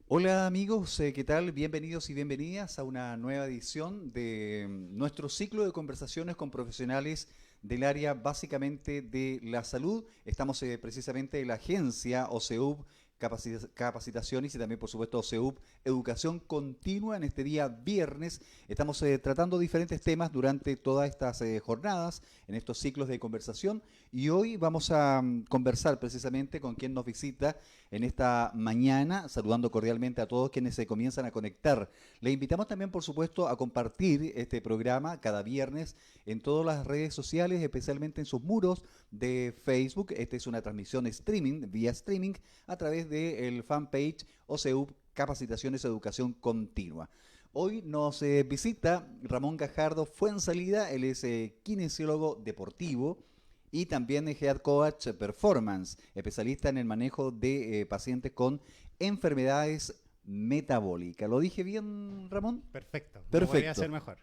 Hola amigos, ¿qué tal? Bienvenidos y bienvenidas a una nueva edición de nuestro ciclo de conversaciones con profesionales del área básicamente de la salud. Estamos precisamente en la agencia OSEUB Capacitaciones y también por supuesto OSEUB Educación Continua en este día viernes. Estamos tratando diferentes temas durante todas estas jornadas, en estos ciclos de conversación y hoy vamos a conversar precisamente con quien nos visita en esta mañana, saludando cordialmente a todos quienes se comienzan a conectar. Le invitamos también, por supuesto, a compartir este programa cada viernes en todas las redes sociales, especialmente en sus muros de Facebook. Esta es una transmisión streaming, vía streaming, a través del fanpage OSEUB Capacitaciones Educación Continua. Hoy nos visita Ramón Gajardo Fuensalida, él es kinesiólogo deportivo y también es Head Coach Performance, especialista en el manejo de pacientes con enfermedades metabólicas. ¿Lo dije bien, Ramón? Perfecto, no podría Perfecto. ser mejor.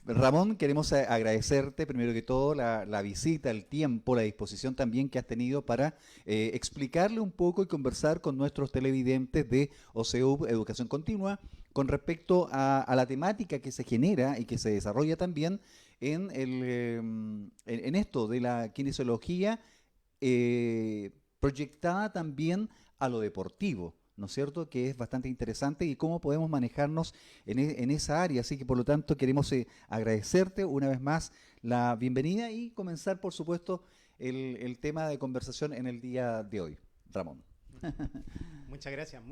Ramón, queremos agradecerte primero que todo la visita, el tiempo, la disposición también que has tenido para explicarle un poco y conversar con nuestros televidentes de OSEUB Educación Continua con respecto a la temática que se genera y que se desarrolla también en esto de la kinesiología proyectada también a lo deportivo, ¿no es cierto? Que es bastante interesante y cómo podemos manejarnos en esa área. Así que por lo tanto queremos agradecerte una vez más la bienvenida y comenzar por supuesto el tema de conversación en el día de hoy. Ramón. Muchas gracias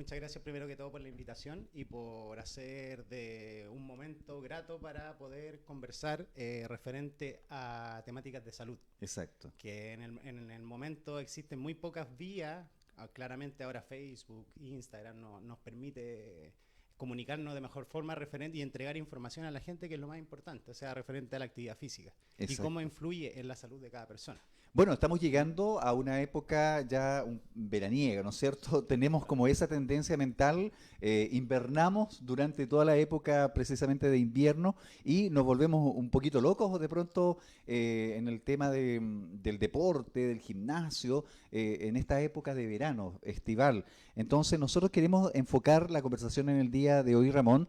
primero que todo por la invitación y por hacer de un momento grato para poder conversar referente a temáticas de salud. Exacto. Que en el momento existen muy pocas vías, claramente ahora Facebook, Instagram nos permite comunicarnos de mejor forma referente y entregar información a la gente, que es lo más importante, o sea, referente a la actividad física. Exacto. Y cómo influye en la salud de cada persona. Bueno, estamos llegando a una época ya veraniega, ¿no es cierto? Tenemos como esa tendencia mental, invernamos durante toda la época precisamente de invierno y nos volvemos un poquito locos de pronto en el tema del deporte, del gimnasio, en esta época de verano, estival. Entonces nosotros queremos enfocar la conversación en el día de hoy, Ramón,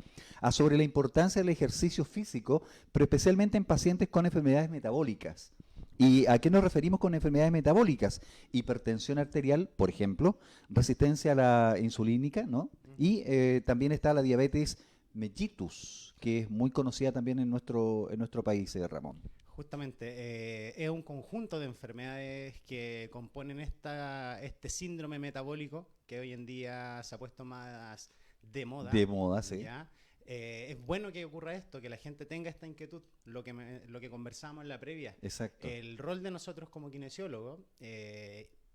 sobre la importancia del ejercicio físico, pero especialmente en pacientes con enfermedades metabólicas. ¿Y a qué nos referimos con enfermedades metabólicas? Hipertensión arterial, por ejemplo, resistencia a la insulínica, ¿no? Y también está la diabetes mellitus, que es muy conocida también en nuestro país, Ramón. Justamente, es un conjunto de enfermedades que componen este síndrome metabólico que hoy en día se ha puesto más de moda. De moda, sí. ¿Ya? Es bueno que ocurra esto, que la gente tenga esta inquietud, lo que conversamos en la previa. Exacto. El rol de nosotros como kinesiólogos,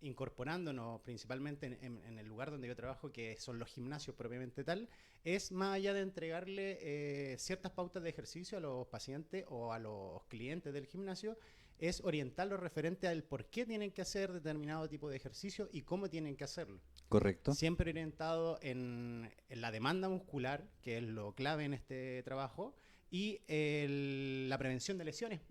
incorporándonos principalmente en el lugar donde yo trabajo, que son los gimnasios propiamente tal, es más allá de entregarle ciertas pautas de ejercicio a los pacientes o a los clientes del gimnasio, es orientarlos referente al por qué tienen que hacer determinado tipo de ejercicio y cómo tienen que hacerlo. Correcto. Siempre orientado en la demanda muscular, que es lo clave en este trabajo, y la prevención de lesiones,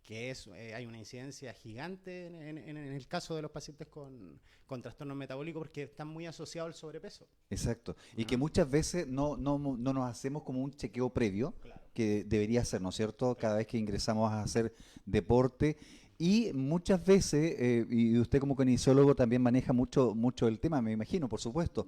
que hay una incidencia gigante en el caso de los pacientes con trastornos metabólicos, porque están muy asociados al sobrepeso. Exacto. Y que muchas veces no nos hacemos como un chequeo previo, claro, que debería ser, ¿no es cierto? Cada vez que ingresamos a hacer deporte. Y muchas veces, y usted como kinesiólogo también maneja mucho el tema, me imagino, por supuesto,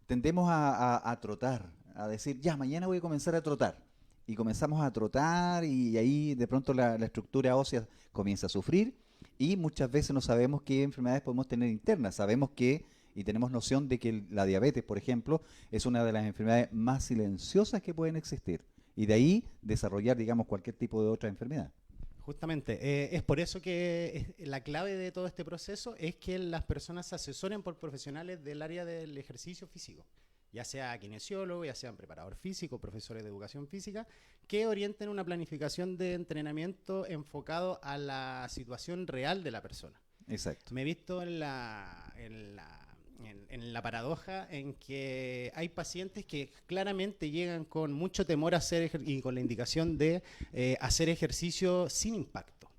tendemos a trotar, a decir, ya, mañana voy a comenzar a trotar. Y comenzamos a trotar y ahí de pronto la estructura ósea comienza a sufrir y muchas veces no sabemos qué enfermedades podemos tener internas. Sabemos que, y tenemos noción de que la diabetes, por ejemplo, es una de las enfermedades más silenciosas que pueden existir. Y de ahí desarrollar, digamos, cualquier tipo de otra enfermedad. Justamente, es por eso que la clave de todo este proceso es que las personas se asesoren por profesionales del área del ejercicio físico, ya sea kinesiólogo, ya sean preparador físico, profesores de educación física, que orienten una planificación de entrenamiento enfocado a la situación real de la persona. Exacto. Me he visto en la paradoja en que hay pacientes que claramente llegan con mucho temor a hacer y con la indicación de hacer ejercicio sin impacto.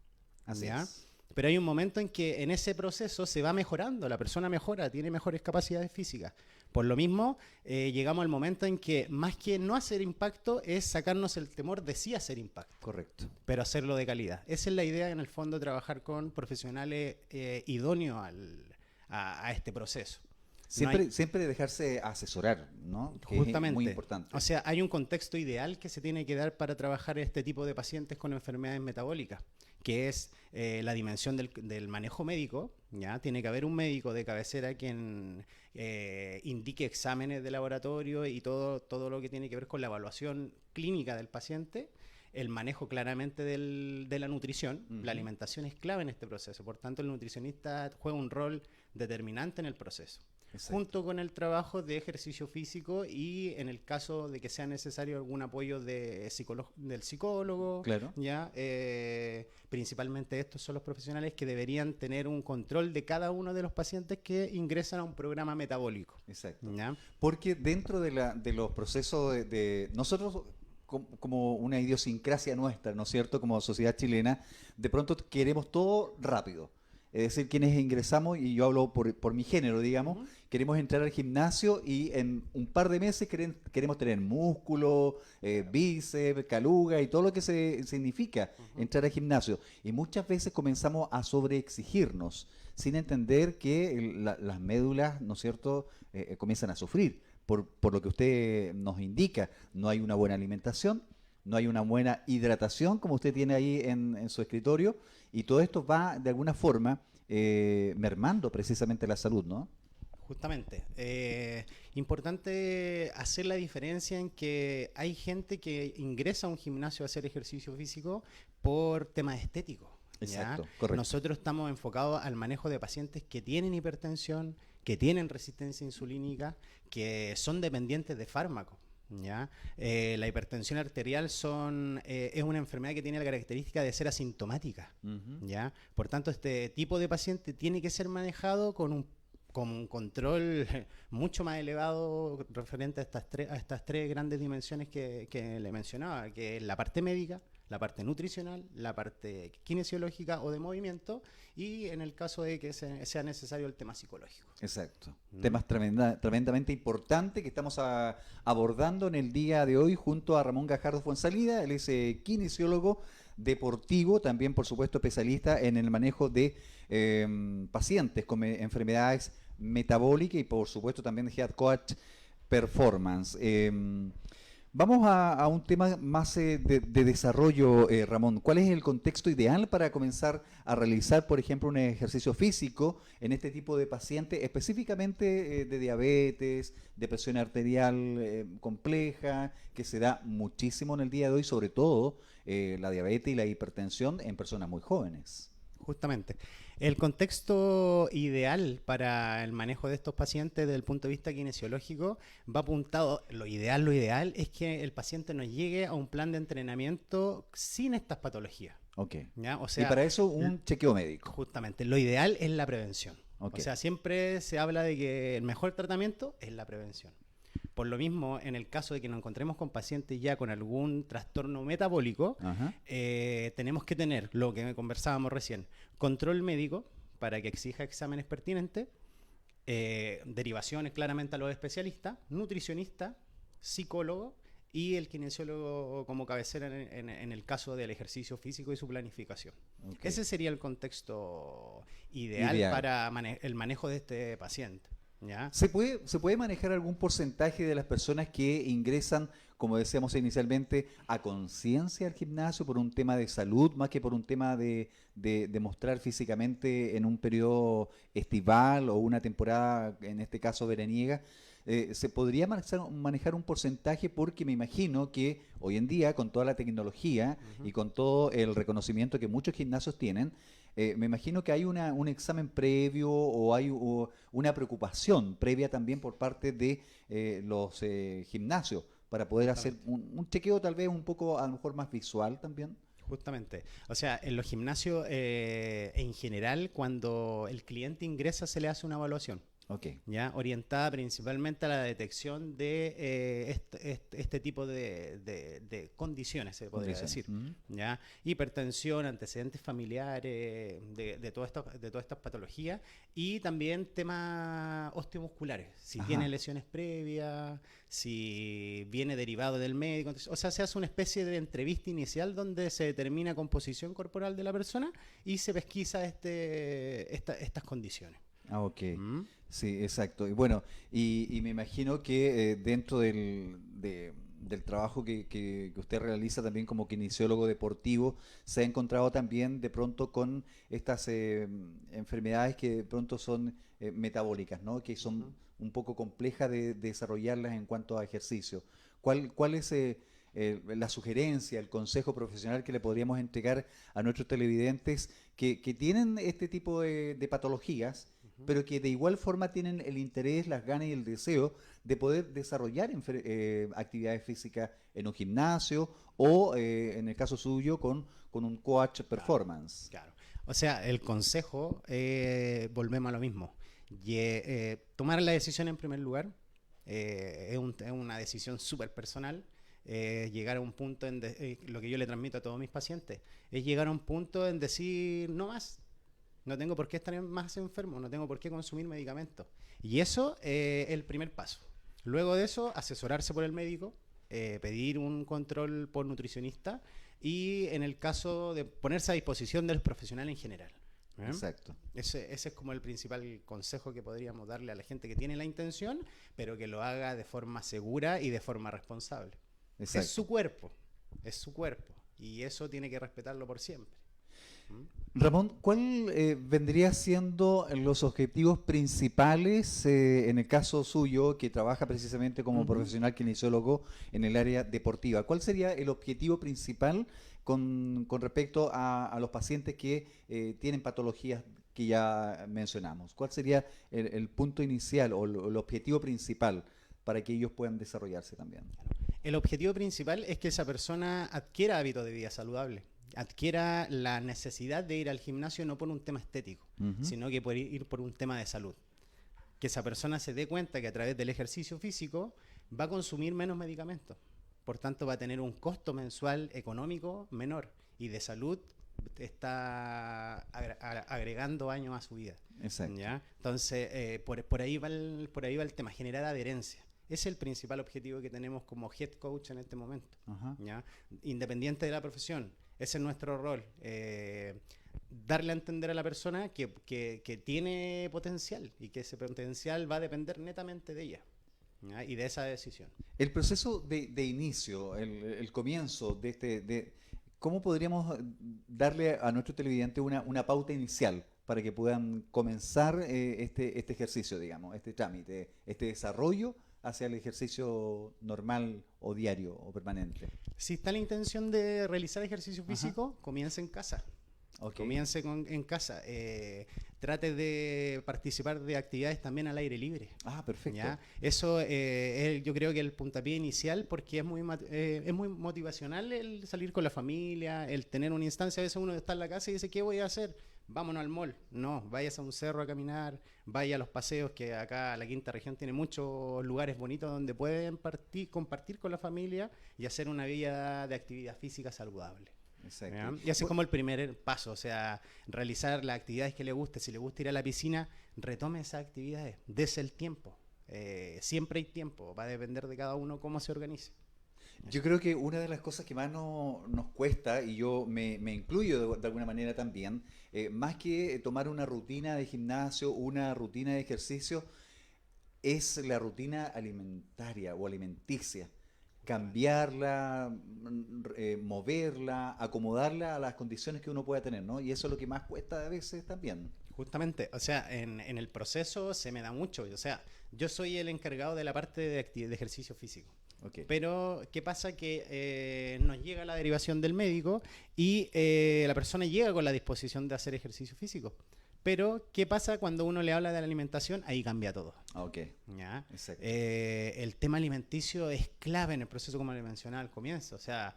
Así es. Pero hay un momento en que en ese proceso se va mejorando, la persona mejora, tiene mejores capacidades físicas, Por lo mismo, llegamos al momento en que más que no hacer impacto es sacarnos el temor de sí hacer impacto. Correcto. Pero hacerlo de calidad. Esa es la idea, en el fondo, trabajar con profesionales idóneos a este proceso. Siempre dejarse asesorar, ¿no? Que Justamente. Es muy importante. O sea, hay un contexto ideal que se tiene que dar para trabajar este tipo de pacientes con enfermedades metabólicas, que es la dimensión del manejo médico. ¿Ya? Tiene que haber un médico de cabecera quien indique exámenes de laboratorio y todo lo que tiene que ver con la evaluación clínica del paciente. El manejo claramente de la nutrición. La alimentación es clave en este proceso. Por tanto, el nutricionista juega un rol determinante en el proceso. Exacto. Junto con el trabajo de ejercicio físico y en el caso de que sea necesario algún apoyo del psicólogo. Claro. ¿Ya? Principalmente estos son los profesionales que deberían tener un control de cada uno de los pacientes que ingresan a un programa metabólico. Exacto. ¿Ya? Porque dentro de los procesos de nosotros, como una idiosincrasia nuestra, ¿no es cierto?, como sociedad chilena, de pronto queremos todo rápido. Es decir, quienes ingresamos, y yo hablo por mi género, digamos, queremos entrar al gimnasio y en un par de meses queremos tener músculo, bíceps, caluga y todo lo que significa entrar al gimnasio. Y muchas veces comenzamos a sobreexigirnos, sin entender que las médulas, ¿no es cierto?, comienzan a sufrir. Por lo que usted nos indica, no hay una buena alimentación, no hay una buena hidratación, como usted tiene ahí en su escritorio, y todo esto va, de alguna forma, mermando precisamente la salud, ¿no? Justamente. Importante hacer la diferencia en que hay gente que ingresa a un gimnasio a hacer ejercicio físico por temas estéticos. Exacto, ¿ya? correcto. Nosotros estamos enfocados al manejo de pacientes que tienen hipertensión, que tienen resistencia insulínica, que son dependientes de fármacos. ¿Ya? La hipertensión arterial es una enfermedad que tiene la característica de ser asintomática. ¿Ya? Por tanto, este tipo de paciente tiene que ser manejado con un control mucho más elevado referente a estas tres grandes dimensiones que le mencionaba, que es la parte médica, la parte nutricional, la parte kinesiológica o de movimiento, y en el caso de que sea necesario el tema psicológico. Exacto. Temas tremendamente importantes que estamos abordando en el día de hoy junto a Ramón Gajardo Fuenzalida. Él es kinesiólogo deportivo, también por supuesto especialista en el manejo de pacientes con enfermedades metabólicas y por supuesto también de Head Coach Performance. Vamos a un tema más de desarrollo, Ramón. ¿Cuál es el contexto ideal para comenzar a realizar, por ejemplo, un ejercicio físico en este tipo de pacientes, específicamente de diabetes, de presión arterial compleja, que se da muchísimo en el día de hoy, sobre todo la diabetes y la hipertensión en personas muy jóvenes? Justamente. El contexto ideal para el manejo de estos pacientes desde el punto de vista kinesiológico va apuntado, lo ideal es que el paciente nos llegue a un plan de entrenamiento sin estas patologías. Ok. ¿Ya? O sea, y para eso un chequeo médico. Justamente, lo ideal es la prevención. Okay. O sea, siempre se habla de que el mejor tratamiento es la prevención. Por lo mismo, en el caso de que nos encontremos con pacientes ya con algún trastorno metabólico, tenemos que tener, lo que conversábamos recién, control médico para que exija exámenes pertinentes, derivaciones claramente a los especialistas, nutricionista, psicólogo y el kinesiólogo como cabecera en el caso del ejercicio físico y su planificación. Okay. Ese sería el contexto ideal. Para el manejo de este paciente. ¿Ya? ¿Se puede manejar algún porcentaje de las personas que ingresan, como decíamos inicialmente, a conciencia al gimnasio por un tema de salud, más que por un tema de mostrar físicamente en un periodo estival o una temporada, en este caso veraniega? ¿Se podría manejar un porcentaje? Porque me imagino que hoy en día, con toda la tecnología y con todo el reconocimiento que muchos gimnasios tienen, me imagino que hay un examen previo o hay una preocupación previa también por parte de los gimnasios para poder hacer un chequeo tal vez un poco a lo mejor más visual también. Justamente. O sea, en los gimnasios en general, cuando el cliente ingresa se le hace una evaluación. Ok. ¿ya? Orientada principalmente a la detección de este tipo de condiciones, se podría decir. ¿Ya? Hipertensión, antecedentes familiares, de todas estas patologías, y también temas osteomusculares, si Ajá. tiene lesiones previas, si viene derivado del médico. Entonces, o sea, se hace una especie de entrevista inicial donde se determina composición corporal de la persona y se pesquisa estas condiciones. Ah, ok. ¿Mm? Sí, exacto. Y bueno, y me imagino que dentro del trabajo que usted realiza también como kinesiólogo deportivo, se ha encontrado también de pronto con estas enfermedades que de pronto son metabólicas, ¿no? Que son Ujú. un poco complejas de desarrollarlas en cuanto a ejercicio. ¿Cuál es la sugerencia, el consejo profesional que le podríamos entregar a nuestros televidentes que tienen este tipo de patologías, Ujú. pero que de igual forma tienen el interés, las ganas y el deseo de poder desarrollar actividades físicas en un gimnasio o, en el caso suyo, con un coach Claro, performance? claro. O sea, el consejo, volvemos a lo mismo. Tomar la decisión en primer lugar es una decisión súper personal. Llegar a un punto lo que yo le transmito a todos mis pacientes, es llegar a un punto en decir, no más, no tengo por qué estar más enfermo, no tengo por qué consumir medicamentos. Y eso es el primer paso. Luego de eso, asesorarse por el médico, pedir un control por nutricionista y en el caso de ponerse a disposición del profesional en general. ¿Eh? Exacto, Ese es como el principal consejo que podríamos darle a la gente que tiene la intención, pero que lo haga de forma segura y de forma responsable. Es exacto. su cuerpo, es su cuerpo, y eso tiene que respetarlo por siempre. ¿Mm? Ramón, ¿cuál vendría siendo los objetivos principales en el caso suyo, que trabaja precisamente como Ujú. profesional kinesiólogo en el área deportiva? ¿Cuál sería el objetivo principal con respecto a los pacientes que tienen patologías que ya mencionamos? ¿Cuál sería el punto inicial o el objetivo principal para que ellos puedan desarrollarse también? El objetivo principal es que esa persona adquiera hábitos de vida saludable, adquiera la necesidad de ir al gimnasio no por un tema estético, Ujú. sino que por ir por un tema de salud. Que esa persona se dé cuenta que a través del ejercicio físico va a consumir menos medicamentos. Por tanto, va a tener un costo mensual económico menor y de salud está agregando años a su vida. Exacto. ¿Ya? Entonces, por ahí va el tema, generar adherencia. Ese es el principal objetivo que tenemos como head coach en este momento. Ajá. ¿Ya? Independiente de la profesión, ese es nuestro rol. Darle a entender a la persona que tiene potencial y que ese potencial va a depender netamente de ella, ¿ya? Y de esa decisión. El proceso de inicio, el comienzo de ¿cómo podríamos darle a nuestro televidente una pauta inicial para que puedan comenzar este ejercicio, digamos, este trámite, este desarrollo hacia el ejercicio normal o diario o permanente? Si está la intención de realizar ejercicio Ajá. físico, comience en casa. Ok. Comience en casa. Trate de participar de actividades también al aire libre. Ah, perfecto. ¿Ya? Eso yo creo que el puntapié inicial, porque es muy motivacional el salir con la familia, el tener una instancia. A veces uno está en la casa y dice, ¿qué voy a hacer? Vámonos al mall. No, vayas a un cerro a caminar, vaya a los paseos, que acá la quinta región tiene muchos lugares bonitos donde pueden compartir con la familia y hacer una vida de actividad física saludable. Exacto. ¿Ya? Y así como el primer paso, o sea, realizar las actividades que le guste. Si le gusta ir a la piscina, retome esas actividades, dese el tiempo. Siempre hay tiempo, va a depender de cada uno cómo se organice. Yo Eso. creo que una de las cosas que más nos cuesta, y yo me incluyo de alguna manera también, más que tomar una rutina de gimnasio, una rutina de ejercicio, es la rutina alimentaria o alimenticia. Justamente. Cambiarla, moverla, acomodarla a las condiciones que uno pueda tener, ¿no? Y eso es lo que más cuesta a veces también. Justamente, o sea, en el proceso se me da mucho. O sea, yo soy el encargado de la parte de ejercicio físico. Ok. Pero, ¿qué pasa? Que nos llega la derivación del médico y la persona llega con la disposición de hacer ejercicio físico. Pero, ¿qué pasa cuando uno le habla de la alimentación? Ahí cambia todo. Ah, ok, ¿Ya? exacto. El tema alimenticio es clave en el proceso, como le mencionaba al comienzo. O sea,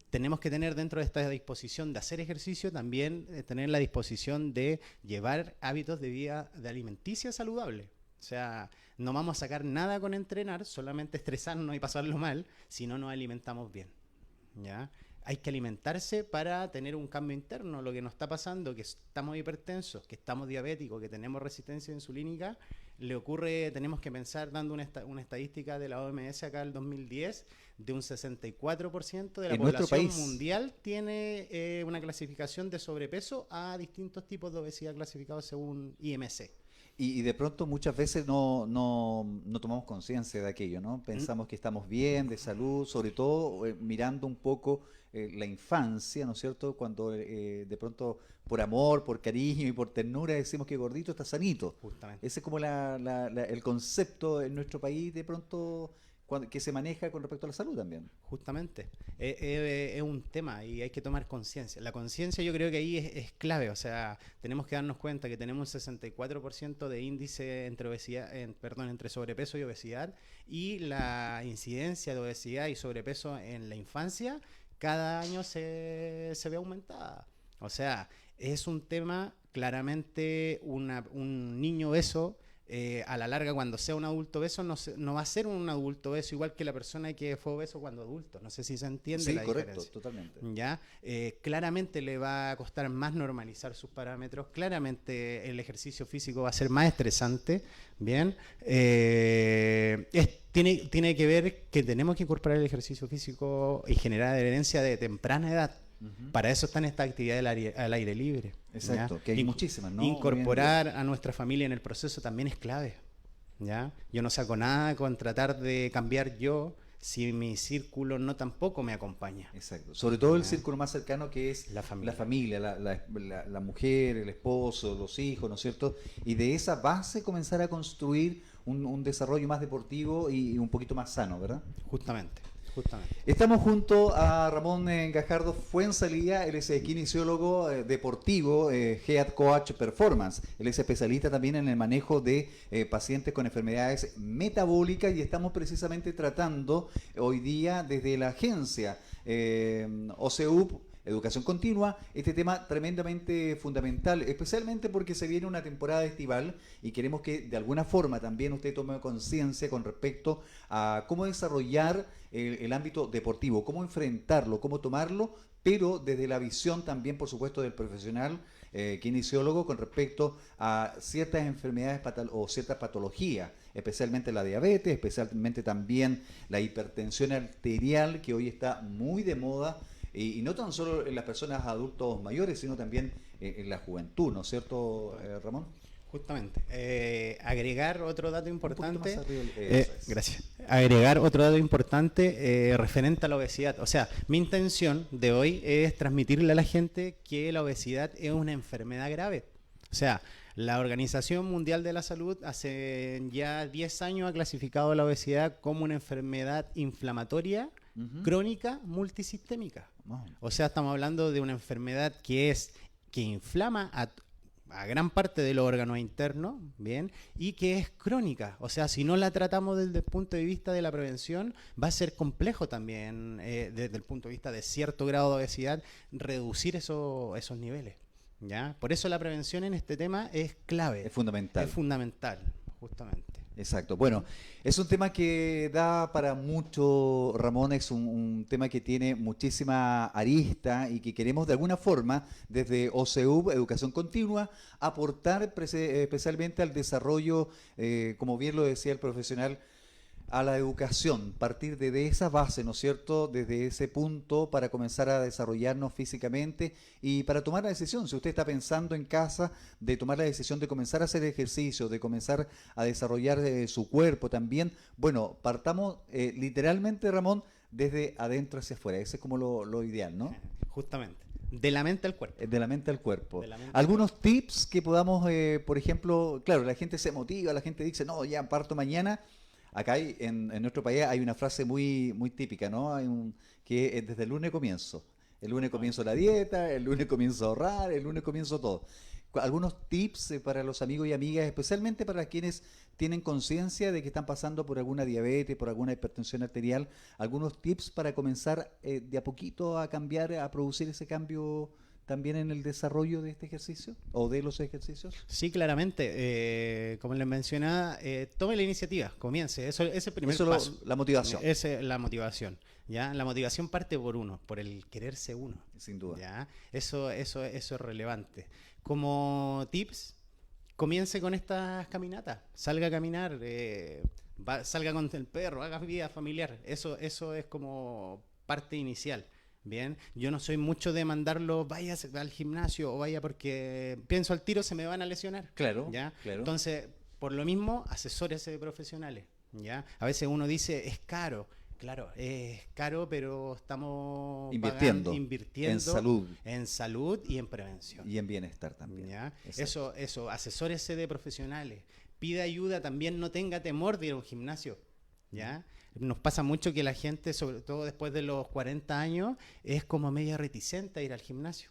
tenemos que tener dentro de esta disposición de hacer ejercicio también tener la disposición de llevar hábitos de vida de alimenticia saludable. O sea, no vamos a sacar nada con entrenar, solamente estresarnos y pasarlo mal, si no nos alimentamos bien. ¿Ya? Hay que alimentarse para tener un cambio interno. Lo que nos está pasando, que estamos hipertensos, que estamos diabéticos, que tenemos resistencia insulínica, le ocurre, tenemos que pensar, dando una estadística de la OMS acá del 2010, de un 64% de la población mundial tiene una clasificación de sobrepeso a distintos tipos de obesidad clasificados según IMC. Y de pronto muchas veces no tomamos conciencia de aquello, ¿no? Pensamos que estamos bien, de salud, sobre todo mirando un poco la infancia, ¿no es cierto? Cuando de pronto por amor, por cariño y por ternura decimos que gordito está sanito. Justamente. Ese es como el concepto en nuestro país de pronto que se maneja con respecto a la salud también. Justamente. Es un tema y hay que tomar conciencia. La conciencia yo creo que ahí es clave. O sea, tenemos que darnos cuenta que tenemos un 64% de índice entre obesidad, entre sobrepeso y obesidad, y la incidencia de obesidad y sobrepeso en la infancia cada año se ve aumentada. O sea, es un tema claramente un niño obeso. A la larga, cuando sea un adulto obeso, no va a ser un adulto obeso igual que la persona que fue obeso cuando adulto. No sé si se entiende la correcto, diferencia. Totalmente. ¿Ya? Claramente le va a costar más normalizar sus parámetros. Claramente el ejercicio físico va a ser más estresante. ¿Bien? Tiene que ver que tenemos que incorporar el ejercicio físico y generar herencia de temprana edad. Para eso están estas actividades al aire libre. Exacto, ¿ya? que hay muchísimas, ¿no? Incorporar a nuestra familia en el proceso también es clave. ¿Ya? Yo no saco nada con tratar de cambiar yo si mi círculo no tampoco me acompaña. Exacto. Sobre todo el círculo más cercano, que es la familia, la mujer, el esposo, los hijos, ¿no es cierto? Y de esa base comenzar a construir un desarrollo más deportivo y un poquito más sano, ¿verdad? Justamente. Estamos junto a Ramón Gajardo Fuenzalía, él es kinesiólogo deportivo, Head Coach Performance. Él es especialista también en el manejo de pacientes con enfermedades metabólicas y estamos precisamente tratando hoy día desde la agencia OCEUP, Educación Continua, este tema tremendamente fundamental, especialmente porque se viene una temporada estival y queremos que de alguna forma también usted tome conciencia con respecto a cómo desarrollar el ámbito deportivo, cómo enfrentarlo, cómo tomarlo, pero desde la visión también, por supuesto, del profesional kinesiólogo con respecto a ciertas enfermedades o ciertas patologías, especialmente la diabetes, especialmente también la hipertensión arterial, que hoy está muy de moda. Y no tan solo en las personas adultos mayores, sino también en la juventud, ¿no es cierto, Ramón? Justamente. Agregar otro dato importante. Gracias. Agregar otro dato importante referente a la obesidad. O sea, mi intención de hoy es transmitirle a la gente que la obesidad es una enfermedad grave. O sea, la Organización Mundial de la Salud hace ya 10 años ha clasificado la obesidad como una enfermedad inflamatoria crónica multisistémica. O sea, estamos hablando de una enfermedad que inflama a gran parte de los órganos internos, ¿bien? Y que es crónica. O sea, si no la tratamos desde el punto de vista de la prevención, va a ser complejo también, desde el punto de vista de cierto grado de obesidad, reducir esos niveles. ¿Ya? Por eso la prevención en este tema es clave. Es fundamental. Es fundamental, justamente. Exacto. Bueno, es un tema que da para mucho, Ramón, es un tema que tiene muchísima arista y que queremos de alguna forma, desde OCEUB, Educación Continua, aportar especialmente al desarrollo, como bien lo decía el profesional, a la educación, partir de esa base, ¿no es cierto?, desde ese punto para comenzar a desarrollarnos físicamente y para tomar la decisión, si usted está pensando en casa de tomar la decisión de comenzar a hacer ejercicio, de comenzar a desarrollar su cuerpo también, bueno, partamos literalmente, Ramón, desde adentro hacia afuera, ese es como lo ideal, ¿no? Justamente. De la mente al cuerpo. De la mente al cuerpo. Algunos tips que podamos, por ejemplo, claro, la gente se motiva, la gente dice, no, ya parto mañana. Acá en nuestro país hay una frase muy, muy típica, ¿no? Que es desde el lunes comienzo. El lunes comienzo la dieta, el lunes comienzo a ahorrar, el lunes comienzo todo. Algunos tips para los amigos y amigas, especialmente para quienes tienen conciencia de que están pasando por alguna diabetes, por alguna hipertensión arterial. Algunos tips para comenzar de a poquito a cambiar, a producir ese cambio también en el desarrollo de este ejercicio o de los ejercicios? Sí, claramente. Como les mencionaba, tome la iniciativa, comience. Eso es el primer paso. La motivación. Esa es la motivación. ¿Ya? La motivación parte por uno, por el quererse uno. Sin duda. ¿Ya? Eso es relevante. Como tips, comience con estas caminatas. Salga a caminar, salga con el perro, haga vida familiar. Eso es como parte inicial. Bien, yo no soy mucho de mandarlo, vaya al gimnasio o vaya porque pienso al tiro se me van a lesionar. Claro, ¿ya? claro. Entonces, por lo mismo, asesórese de profesionales. ¿Ya? A veces uno dice, es caro. Claro, es caro, pero estamos invirtiendo en salud y en prevención. Y en bienestar también. ¿Ya? Eso, asesórese de profesionales. Pida ayuda también, no tenga temor de ir a un gimnasio. ¿Ya? Nos pasa mucho que la gente, sobre todo después de los 40 años, es como media reticente a ir al gimnasio.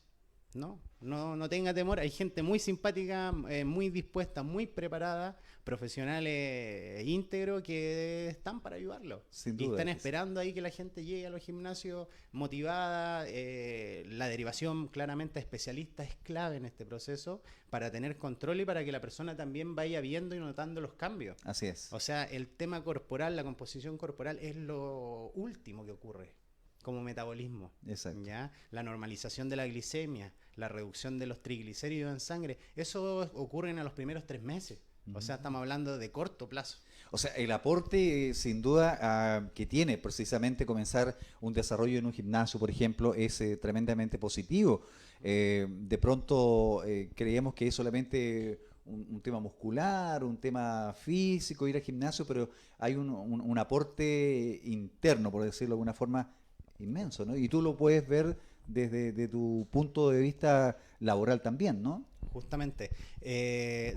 No tenga temor, hay gente muy simpática, muy dispuesta, muy preparada, profesionales íntegros que están para ayudarlo. Sin y duda están esperando ahí que la gente llegue a los gimnasios motivada. La derivación claramente a especialistas es clave en este proceso para tener control y para que la persona también vaya viendo y notando los cambios. Así es. O sea, el tema corporal, la composición corporal es lo último que ocurre como metabolismo. Exacto. ¿Ya? La normalización de la glicemia, la reducción de los triglicéridos en sangre, eso ocurre en los primeros 3 meses. O sea, estamos hablando de corto plazo. O sea, el aporte, sin duda, que tiene precisamente comenzar un desarrollo en un gimnasio, por ejemplo, es tremendamente positivo. De pronto creemos que es solamente un tema muscular, un tema físico, ir al gimnasio, pero hay un aporte interno, por decirlo de alguna forma, inmenso, ¿no? Y tú lo puedes ver desde tu punto de vista laboral también, ¿no? Justamente.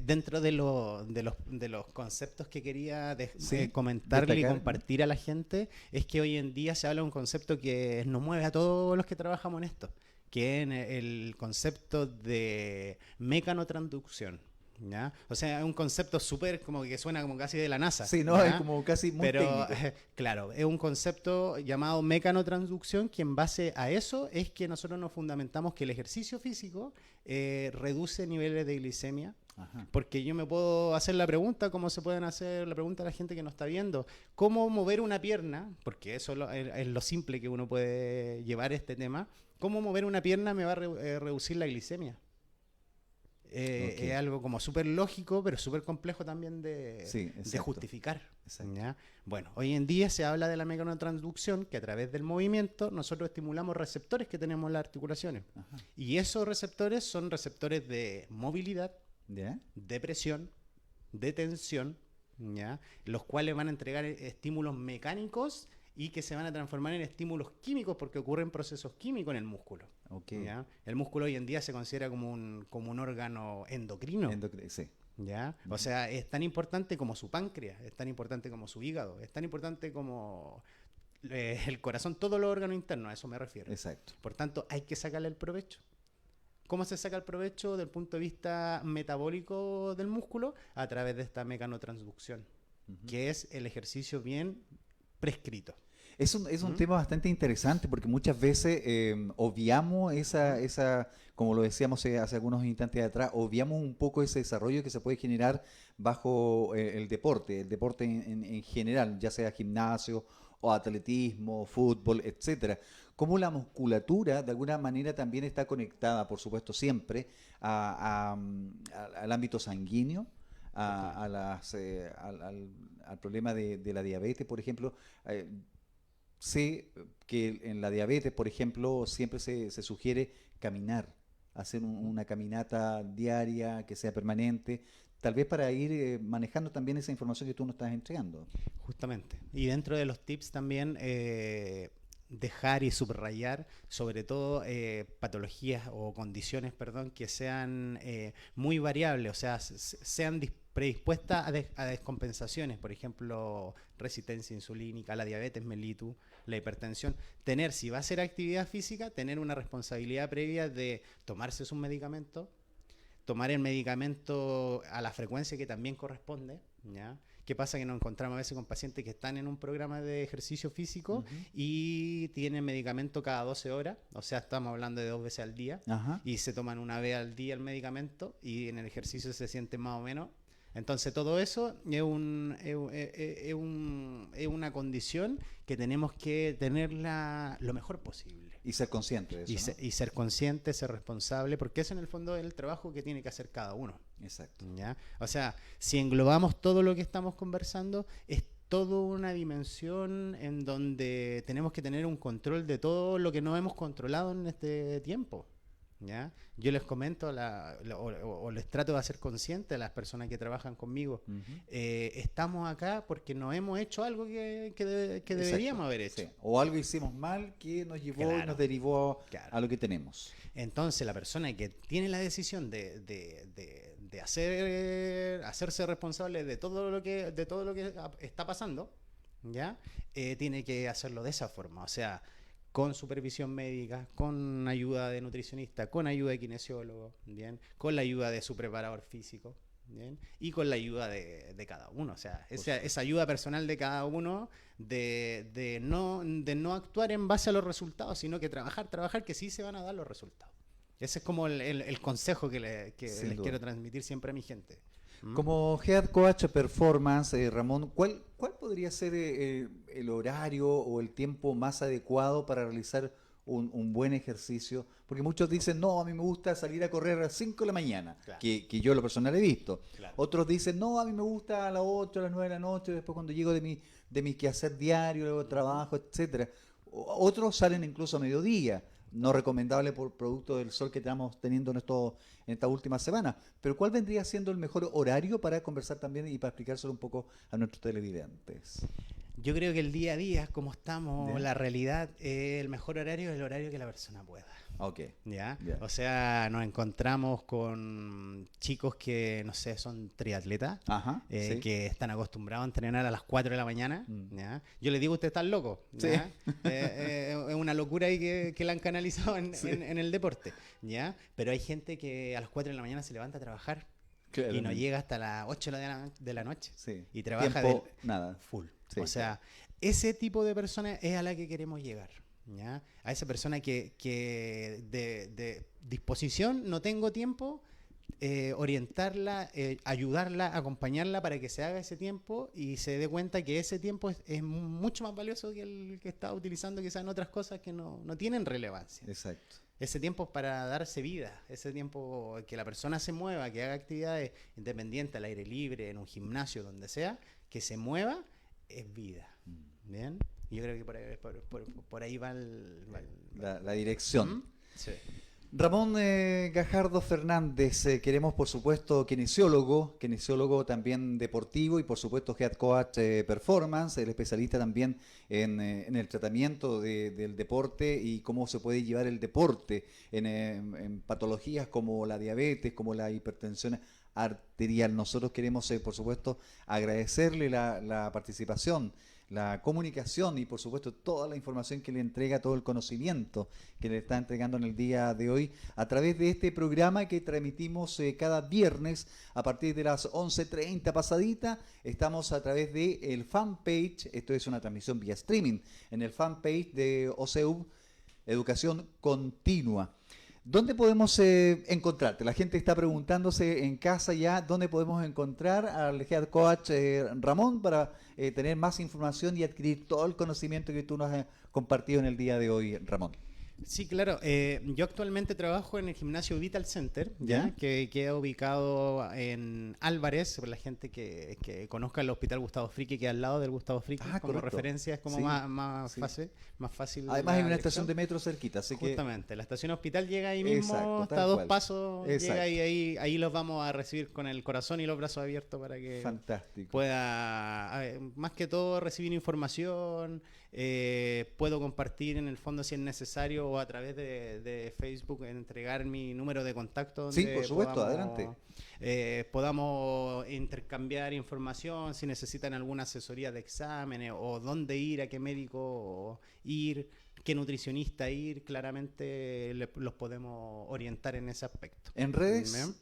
Dentro de los conceptos que quería comentarle destacar, y compartir a la gente, es que hoy en día se habla de un concepto que nos mueve a todos los que trabajamos en esto, que es el concepto de mecanotransducción. ¿Ya? O sea, es un concepto súper como que suena como casi de la NASA. Sí, no, ¿ya? es como casi muy técnico. Claro, es un concepto llamado mecanotransducción que en base a eso es que nosotros nos fundamentamos que el ejercicio físico reduce niveles de glicemia. Ajá. Porque yo me puedo hacer la pregunta, como se pueden hacer la pregunta a la gente que nos está viendo, ¿cómo mover una pierna? Porque eso es lo simple que uno puede llevar este tema. ¿Cómo mover una pierna me va a reducir la glicemia? Es algo como súper lógico, pero súper complejo también de justificar. ¿Ya? Bueno, hoy en día se habla de la mecanotransducción, que a través del movimiento nosotros estimulamos receptores que tenemos en las articulaciones. Ajá. Y esos receptores son receptores de movilidad, de presión, de tensión, ¿ya? Los cuales van a entregar estímulos mecánicos y que se van a transformar en estímulos químicos porque ocurren procesos químicos en el músculo. ¿Ya? El músculo hoy en día se considera como un órgano endocrino. Sí. ¿Ya? O sea, es tan importante como su páncreas, es tan importante como su hígado, es tan importante como el corazón, todos los órganos internos, a eso me refiero. Exacto. Por tanto, hay que sacarle el provecho. ¿Cómo se saca el provecho desde el punto de vista metabólico del músculo? A través de esta mecanotransducción, que es el ejercicio bien prescrito. Es un tema bastante interesante porque muchas veces obviamos esa, como lo decíamos hace algunos instantes atrás, obviamos un poco ese desarrollo que se puede generar bajo el deporte en general, ya sea gimnasio o atletismo, fútbol, etcétera. Cómo la musculatura de alguna manera también está conectada, por supuesto, siempre al ámbito sanguíneo, al problema de la diabetes, por ejemplo. Sé que en la diabetes, por ejemplo, siempre se sugiere caminar, hacer una caminata diaria que sea permanente, tal vez para ir manejando también esa información que tú nos estás entregando. Justamente. Y dentro de los tips también dejar y subrayar sobre todo patologías o condiciones, que sean muy variables, o sea, sean predispuestas a descompensaciones, por ejemplo, resistencia insulínica, la diabetes mellitus, la hipertensión. Si va a hacer actividad física, tener una responsabilidad previa de tomarse sus medicamentos, tomar el medicamento a la frecuencia que también corresponde, ¿ya? ¿Qué pasa? Que nos encontramos a veces con pacientes que están en un programa de ejercicio físico y tienen medicamento cada 12 horas, o sea, estamos hablando de 2 veces al día, Ajá. y se toman una vez al día el medicamento y en el ejercicio se sienten más o menos. Entonces todo eso es una condición que tenemos que tenerla lo mejor posible. Y ser consciente de eso, ¿no? Y ser consciente, ser responsable, porque eso en el fondo es el trabajo que tiene que hacer cada uno. Exacto. ¿Ya? O sea, si englobamos todo lo que estamos conversando, es toda una dimensión en donde tenemos que tener un control de todo lo que no hemos controlado en este tiempo. ¿Ya? Yo les comento o les trato de hacer consciente a las personas que trabajan conmigo. Estamos acá porque no hemos hecho algo que deberíamos haber hecho. Sí. O algo hicimos mal que nos llevó y nos derivó a lo que tenemos. Entonces la persona que tiene la decisión de hacerse responsable de todo lo que está pasando, ¿ya? Tiene que hacerlo de esa forma. O sea, con supervisión médica, con ayuda de nutricionista, con ayuda de kinesiólogo, ¿bien? Con la ayuda de su preparador físico, ¿bien? Y con la ayuda de cada uno. O sea, esa ayuda personal de cada uno de no actuar en base a los resultados, sino que trabajar, que sí se van a dar los resultados. Ese es como el consejo que les quiero transmitir siempre a mi gente. Como Head Coach Performance, Ramón, ¿cuál podría ser el horario o el tiempo más adecuado para realizar un buen ejercicio? Porque muchos dicen, no, a mí me gusta salir a correr a las 5 de la mañana, Claro. que yo lo personal he visto. Claro. Otros dicen, no, a mí me gusta a las 8, a las 9 de la noche, después cuando llego de mi quehacer diario, luego trabajo, etcétera. Otros salen incluso a mediodía. No recomendable por producto del sol que estamos teniendo en esta última semana. Pero ¿cuál vendría siendo el mejor horario para conversar también y para explicárselo un poco a nuestros televidentes? Yo creo que el día a día, como estamos, ¿Ya? la realidad, el mejor horario es el horario que la persona pueda. Ok. ¿Ya? Ya. O sea, nos encontramos con chicos que, no sé, son triatletas, Ajá. Sí. que están acostumbrados a entrenar a las 4 de la mañana. ¿Ya? Yo les digo, ustedes están locos. Sí. ¿Ya? Es una locura ahí que la han canalizado en el deporte. ¿Ya? Pero hay gente que a las 4 de la mañana se levanta a trabajar y no llega hasta las 8 de la noche. Sí. Y trabaja nada. full. Sí, O sea, ese tipo de persona es a la que queremos llegar. ¿Ya? A esa persona que de disposición no tengo tiempo, orientarla, ayudarla, acompañarla para que se haga ese tiempo y se dé cuenta que ese tiempo es mucho más valioso que el que está utilizando quizás en otras cosas que no tienen relevancia. Exacto. Ese tiempo es para darse vida, ese tiempo que la persona se mueva, que haga actividades independientes al aire libre, en un gimnasio, donde sea, que se mueva, es vida. ¿Bien? Yo creo que por ahí va La dirección. Sí. Ramón Gajardo Fernández, queremos por supuesto kinesiólogo también deportivo y por supuesto Head Coach Performance, el especialista también en el tratamiento del deporte y cómo se puede llevar el deporte en patologías como la diabetes, como la hipertensión arterial. Nosotros queremos por supuesto agradecerle la participación, la comunicación y por supuesto toda la información que le entrega, todo el conocimiento que le está entregando en el día de hoy a través de este programa que transmitimos cada viernes a partir de las 11:30 pasadita. Estamos a través de el fanpage, esto es una transmisión vía streaming, en el fanpage de OSEUB Educación Continua. ¿Dónde podemos encontrarte? La gente está preguntándose en casa ya dónde podemos encontrar al Head Coach Ramón para tener más información y adquirir todo el conocimiento que tú nos has compartido en el día de hoy, Ramón. Sí, claro. Yo actualmente trabajo en el gimnasio Vital Center, ¿Ya? que queda ubicado en Álvarez, por la gente que conozca el Hospital Gustavo Fricke, que queda al lado del Gustavo Fricke, como Correcto. referencia, es como Sí, más sí. fácil. Además hay una estación de metro cerquita, así que... Justamente, la estación hospital llega ahí mismo, Exacto, está tal a 2 cual. pasos, Exacto. llega y ahí los vamos a recibir con el corazón y los brazos abiertos para que Fantástico. pueda, más que todo, recibir información. Puedo compartir en el fondo si es necesario o a través de Facebook entregar mi número de contacto donde Sí, por supuesto, adelante. podamos intercambiar información si necesitan alguna asesoría de exámenes o dónde ir, a qué médico ir, qué nutricionista ir. Claramente los podemos orientar en ese aspecto. ¿En redes? ¿Bien?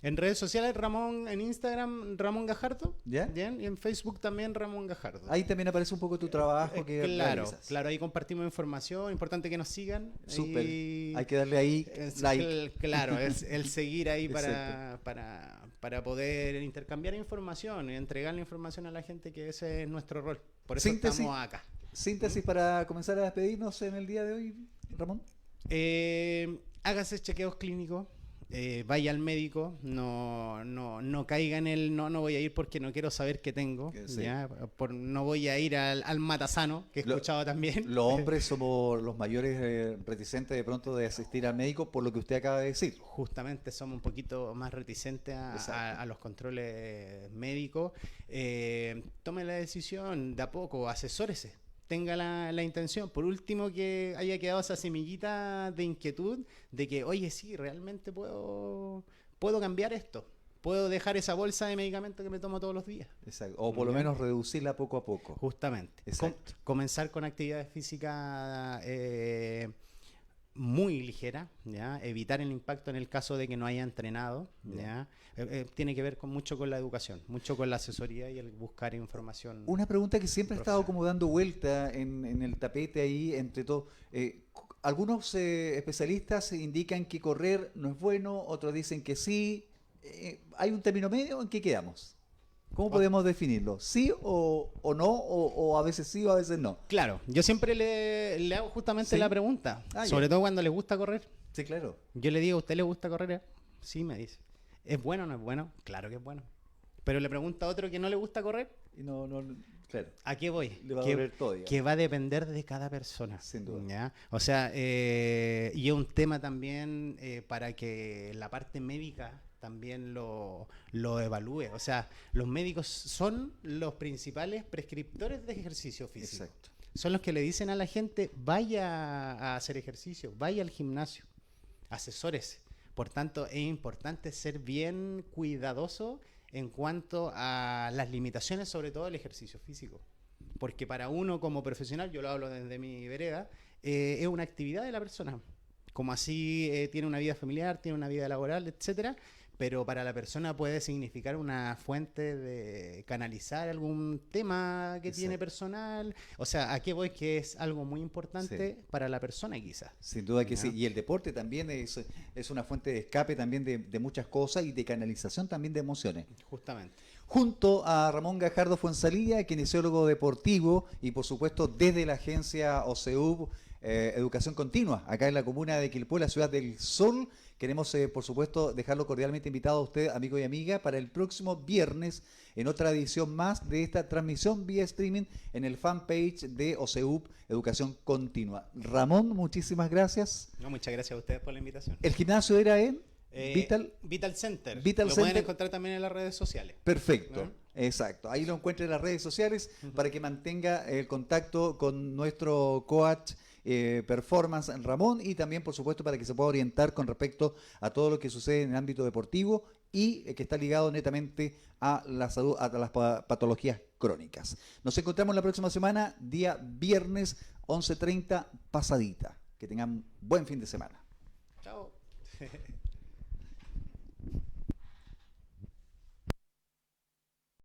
En redes sociales, Ramón, en Instagram, Ramón Gajardo. ¿Ya? Bien, y en Facebook también Ramón Gajardo. Ahí también aparece un poco tu trabajo que Claro, realizas. claro, ahí compartimos información, importante que nos sigan. Súper. Y Hay que darle ahí like. Claro, es el seguir ahí Exacto. para poder intercambiar información y entregarle información a la gente, que ese es nuestro rol. Por eso Síntesis. estamos acá. Síntesis para comenzar a despedirnos en el día de hoy, Ramón. Hágase chequeos clínicos. Vaya al médico, no caiga en el no voy a ir porque no quiero saber qué tengo, Sí. ¿ya? No voy a ir al matasano, que he escuchado también. Los hombres somos los mayores reticentes de pronto de asistir al médico por lo que usted acaba de decir. Justamente somos un poquito más reticentes a los controles médicos. Tome la decisión de a poco, asesórese. Tenga la intención, por último, que haya quedado esa semillita de inquietud de que, oye, sí, realmente puedo cambiar esto, puedo dejar esa bolsa de medicamentos que me tomo todos los días. Exacto. O por lo Ya. menos reducirla poco a poco. Justamente. Exacto. Comenzar con actividades físicas muy ligera, ¿ya? Evitar el impacto en el caso de que no haya entrenado, ¿ya? Tiene que ver mucho con la educación, mucho con la asesoría y el buscar información. Una pregunta que siempre ha estado profesional. como dando vuelta en el tapete ahí entre todo. Algunos especialistas indican que correr no es bueno, otros dicen que sí. ¿Hay un término medio? ¿En qué quedamos? ¿Cómo podemos definirlo? ¿Sí o no? O a veces sí o a veces no. Claro, yo siempre le hago justamente ¿Sí? la pregunta, Ah, ya. sobre todo cuando le gusta correr. Sí, claro. Yo le digo, ¿a usted le gusta correr? Sí, me dice. ¿Es bueno o no es bueno? Claro que es bueno. Pero le pregunta a otro que no le gusta correr, Y no, claro. ¿a qué voy? Le va a Que- doler todo, digamos. que va a depender de cada persona. Sin duda. ¿Ya? O sea, y es un tema también para que la parte médica también lo evalúe. O sea, los médicos son los principales prescriptores de ejercicio físico. Exacto. Son los que le dicen a la gente, vaya a hacer ejercicio, vaya al gimnasio, asesórese. Por tanto, es importante ser bien cuidadoso en cuanto a las limitaciones, sobre todo del ejercicio físico. Porque para uno como profesional, yo lo hablo desde mi vereda, es una actividad de la persona. Como así tiene una vida familiar, tiene una vida laboral, etcétera, pero para la persona puede significar una fuente de canalizar algún tema que tiene Exacto. personal. O sea, ¿a qué voy? Que es algo muy importante para la persona quizás. Sin duda que Ya. sí. Y el deporte también es una fuente de escape también de muchas cosas y de canalización también de emociones. Justamente. Junto a Ramón Gajardo Fuenzalía, kinesiólogo deportivo y por supuesto desde la agencia OSEUB Educación Continua, acá en la comuna de Quilpué, la ciudad del Sol. Queremos, por supuesto, dejarlo cordialmente invitado a usted, amigo y amiga, para el próximo viernes en otra edición más de esta transmisión vía streaming en el fanpage de OSEUB Educación Continua. Ramón, muchísimas gracias. No, muchas gracias a ustedes por la invitación. El gimnasio era en Vital Center. Vital lo Center. pueden encontrar también en las redes sociales. Perfecto, ¿No? exacto. Ahí lo encuentra en las redes sociales para que mantenga el contacto con nuestro coach performance Ramón y también, por supuesto, para que se pueda orientar con respecto a todo lo que sucede en el ámbito deportivo y que está ligado netamente a la salud, a las patologías crónicas. Nos encontramos la próxima semana, día viernes 11:30 pasadita. Que tengan buen fin de semana. Chao.